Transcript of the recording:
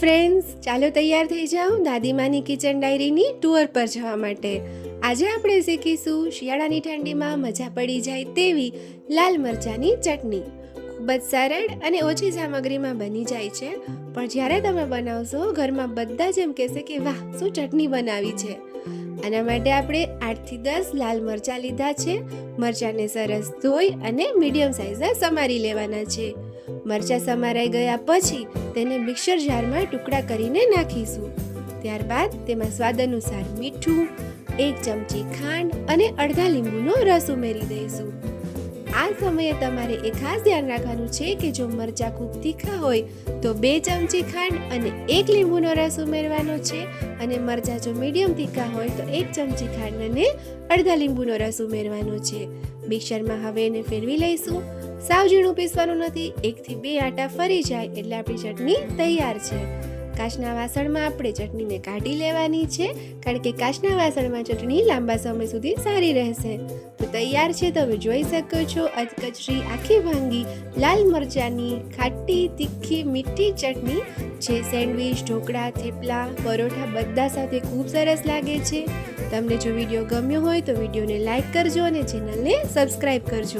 Friends, ચાલો તૈયાર થઈ જાઓ દાદીમાની કિચન ડાયરીની ટૂર પર જવા માટે. આજે આપણે શીખીશું શિયાળાની ઠંડીમાં મજા પડી જાય તેવી લાલ મરચાંની ચટણી. ખૂબ જ સરળ અને ઓછી સામગ્રીમાં બની જાય છે, પણ જ્યારે તમે બનાવશો ઘરમાં બધા જ એમ કહેશે કે વાહ, શું ચટણી બનાવી છે. આના માટે આપણે 8 થી 10 લાલ મરચાં લીધા છે. મરચાંને સરસ ધોઈ અને મીડિયમ સાઇઝના સમારી લેવાના છે. મરચાં સમારાઈ ગયા પછી તેને મિક્સર જારમાં ટુકડા કરીને નાખીશું. ત્યારબાદ તેમાં સ્વાદ અનુસાર મીઠું, 1 ચમચી ખાંડ અને અડધા લીંબુનો રસ ઉમેરી દઈશું. આ સમયે તમારે એ ખાસ ધ્યાન રાખવાનું છે કે જો મરચાં ખૂબ તીખા હોય તો 2 ચમચી ખાંડ અને 1 લીંબુનો રસ ઉમેરવાનો છે, અને મરચાં જો મીડિયમ તીખા હોય તો 1 ચમચી ખાંડ અને અડધા લીંબુનો રસ ઉમેરવાનો છે. મિક્સરમાં હવે એને ફેરવી લઈશું. સાવ ઝીણું પીસવાનું નથી, 1 થી 2 આટા ફરી જાય એટલે આપણી ચટણી તૈયાર છે. કાચના વાસણમાં આપણે ચટણીને કાઢી લેવાની છે, કારણ કે કાચના વાસણમાં ચટણી લાંબા સમય સુધી સારી રહેશે. તો તૈયાર છે, તમે જોઈ શકો છો અધકચરી આખી ભાંગી લાલ મરચાંની ખાટી તીખી મીઠી ચટણી જે સેન્ડવિચ, ઢોકળા, થેપલા, પરોઠા બધા સાથે ખૂબ સરસ લાગે છે. તમને જો વિડીયો ગમ્યો હોય તો વિડીયોને લાઈક કરજો અને ચેનલને સબસ્ક્રાઈબ કરજો.